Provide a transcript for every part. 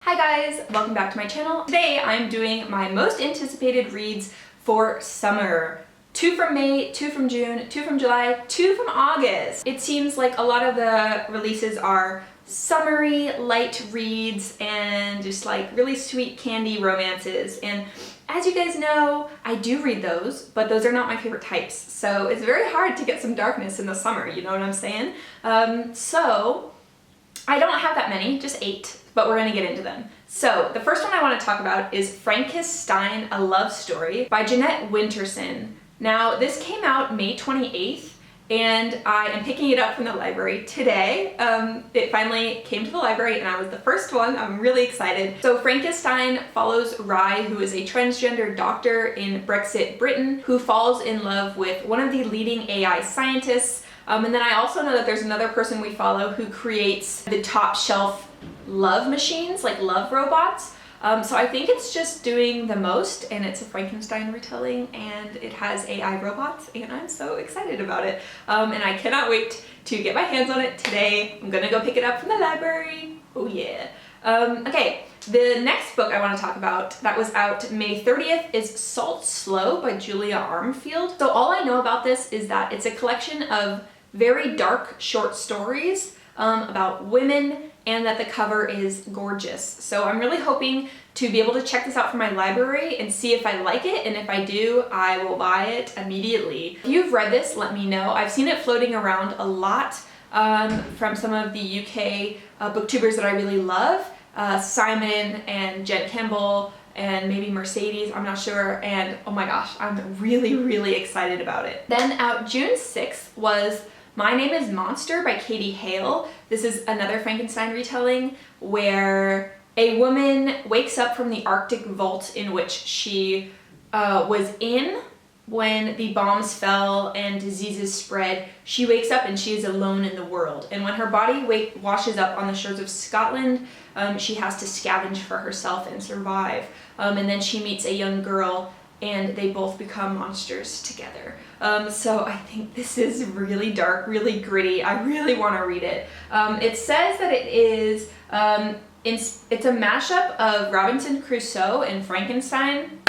Hi guys, welcome back to my channel. Today I'm doing my most anticipated reads for summer. 2 from May, 2 from June, 2 from July, 2 from August. It seems like a lot of the releases are summery, light reads and just like really sweet candy romances. And as you guys know, I do read those, but those are not my favorite types. So it's very hard to get some darkness in the summer, you know what I'm saying? So I don't have that many, just 8. But we're gonna get into them. So the first one I want to talk about is Frankenstein, A Love Story by Jeanette Winterson. Now this came out May 28th and I am picking it up from the library today. It finally came to the library and I was the first one. I'm really excited. So Frankenstein follows Rye, who is a transgender doctor in Brexit, Britain, who falls in love with one of the leading AI scientists. And then I also know that there's another person we follow who creates the top shelf love machines, like love robots. So I think it's just doing the most, and it's a Frankenstein retelling and it has AI robots and I'm so excited about it. And I cannot wait to get my hands on it today. I'm gonna go pick it up from the library. Oh yeah. Okay, the next book I want to talk about that was out May 30th is Salt Slow by Julia Armfield. So all I know about this is that it's a collection of very dark short stories about women, and that the cover is gorgeous. So I'm really hoping to be able to check this out from my library and see if I like it, and if I do, I will buy it immediately. If you've read this, let me know. I've seen it floating around a lot from some of the UK booktubers that I really love, Simon and Jen Campbell, and maybe Mercedes, I'm not sure, and oh my gosh, I'm really excited about it. Then out June 6th was My Name is Monster by Katie Hale. This is another Frankenstein retelling where a woman wakes up from the Arctic vault in which she was in when the bombs fell and diseases spread. She wakes up and she is alone in the world. And when her body washes up on the shores of Scotland, she has to scavenge for herself and survive. And then she meets a young girl and they both become monsters together. So I think this is really dark, really gritty. I really want to read it. It says that it is, it's a mashup of Robinson Crusoe and Frankenstein,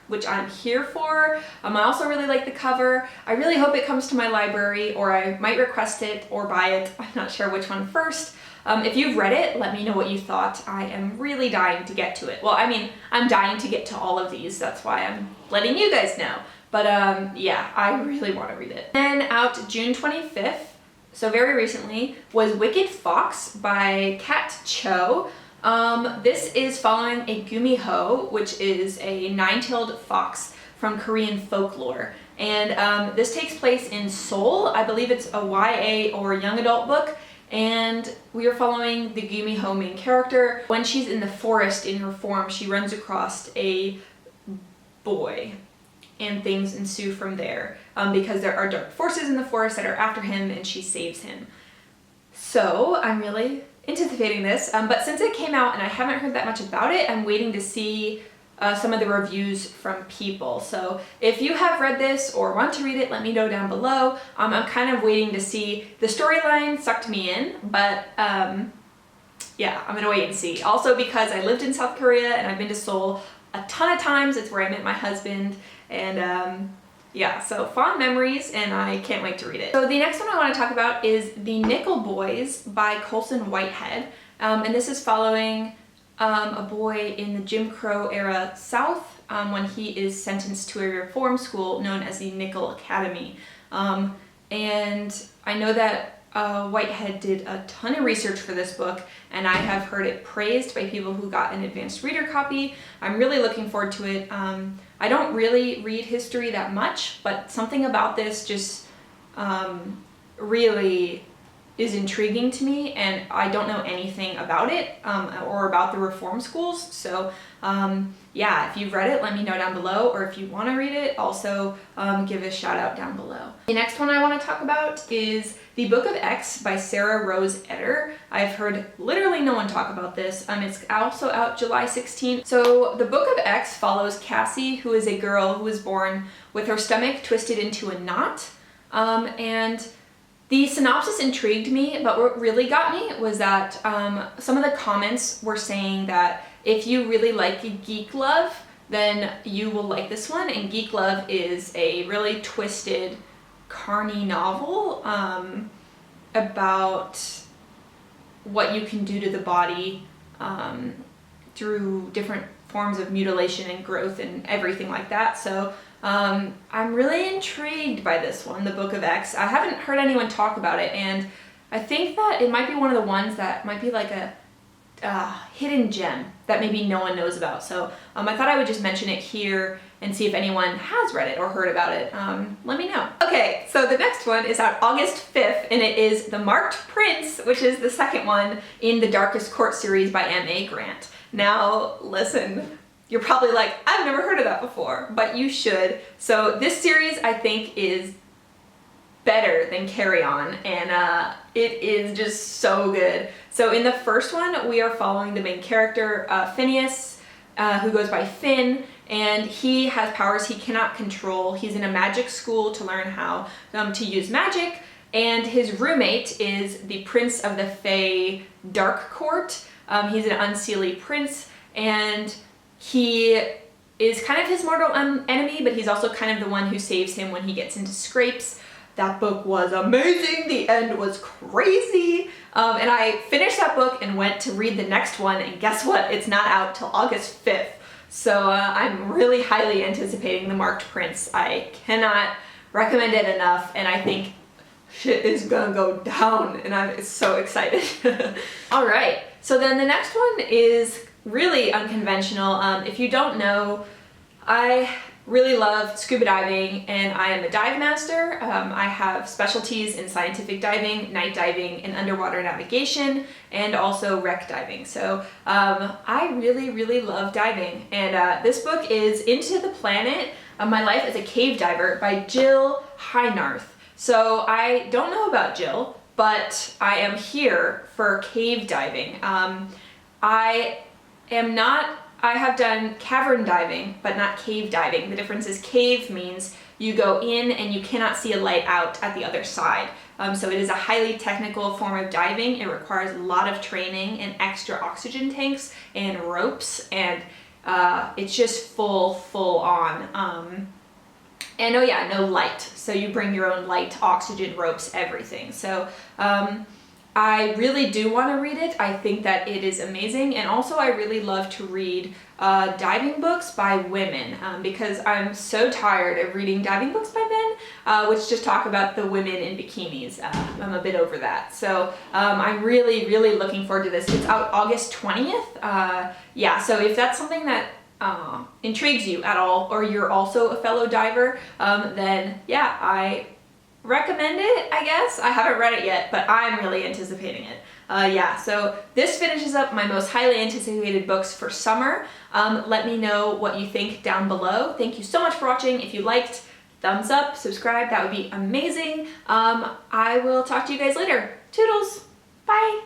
which I'm here for. I also really like the cover. I really hope it comes to my library, or I might request it or buy it. I'm not sure which one first. If you've read it, let me know what you thought. I am really dying to get to it. Well, I mean, I'm dying to get to all of these. That's why I'm letting you guys know. But yeah, I really want to read it. Then out June 25th, so very recently, was Wicked Fox by Kat Cho. This is following a gumiho, which is a nine-tailed fox from Korean folklore. And this takes place in Seoul. I believe it's a YA or young adult book. And we are following the gumiho main character. When she's in the forest in her form, she runs across a boy. And things ensue from there because there are dark forces in the forest that are after him and she saves him. So I'm really anticipating this, but since it came out and I haven't heard that much about it, I'm waiting to see some of the reviews from people. So if you have read this or want to read it, let me know down below. I'm kind of waiting to see. The storyline sucked me in, but yeah, I'm gonna wait and see. Also because I lived in South Korea and I've been to Seoul a ton of times. It's where I met my husband, and yeah, so fond memories, and I can't wait to read it. So the next one I want to talk about is The Nickel Boys by Colson Whitehead, and this is following a boy in the Jim Crow era South when he is sentenced to a reform school known as the Nickel Academy. And I know that Whitehead did a ton of research for this book, and I have heard it praised by people who got an advanced reader copy. I'm really looking forward to it. I don't really read history that much, but something about this just really is intriguing to me, and I don't know anything about it or about the reform schools. So yeah, if you've read it, let me know down below, or if you want to read it, also give a shout out down below. The next one I want to talk about is The Book of X by Sarah Rose Etter. I've heard literally no one talk about this. It's also out July 16th. So The Book of X follows Cassie, who is a girl who was born with her stomach twisted into a knot, and The synopsis intrigued me, but what really got me was that some of the comments were saying that if you really like Geek Love, then you will like this one. And Geek Love is a really twisted carny novel about what you can do to the body through different forms of mutilation and growth and everything like that. So I'm really intrigued by this one, The Book of X. I haven't heard anyone talk about it, and I think that it might be one of the ones that might be like a hidden gem that maybe no one knows about. So I thought I would just mention it here and see if anyone has read it or heard about it. Let me know. Okay, so the next one is out August 5th, and it is The Marked Prince, which is the second one in the Darkest Court series by M.A. Grant. Now, listen, you're probably like, I've never heard of that before, but you should. So this series, I think, is better than Carry On, and it is just so good. So in the first one, we are following the main character, Phineas, who goes by Finn, and he has powers he cannot control. He's in a magic school to learn how to use magic, and his roommate is the Prince of the Fey Dark Court. He's an unseelie prince, and he is kind of his mortal enemy, but he's also kind of the one who saves him when he gets into scrapes. That book was amazing. The end was crazy. And I finished that book and went to read the next one, and guess what? It's not out till August 5th. So I'm really highly anticipating The Marked Prince. I cannot recommend it enough, and I think shit is gonna go down, and I'm so excited. All right, so then the next one is really unconventional. If you don't know, I really love scuba diving, and I am a dive master. I have specialties in scientific diving, night diving, and underwater navigation, and also wreck diving. So I really, really love diving. And this book is Into the Planet, My Life as a Cave Diver by Jill Heinarth. So I don't know about Jill, but I am here for cave diving. I have done cavern diving, but not cave diving. The difference is cave means you go in and you cannot see a light out at the other side. So it is a highly technical form of diving. It requires a lot of training and extra oxygen tanks and ropes, and it's just full on. And oh yeah, no light. So you bring your own light, oxygen, ropes, everything. So I really do want to read it. I think that it is amazing, and also I really love to read diving books by women because I'm so tired of reading diving books by men, which just talk about the women in bikinis. I'm a bit over that. So I'm really, really looking forward to this. It's out August 20th. Yeah, so if that's something that intrigues you at all, or you're also a fellow diver, then yeah, I recommend it, I guess. I haven't read it yet, but I'm really anticipating it. Yeah, so this finishes up my most highly anticipated books for summer. Let me know what you think down below. Thank you so much for watching. If you liked, thumbs up, subscribe, that would be amazing. I will talk to you guys later. Toodles! Bye!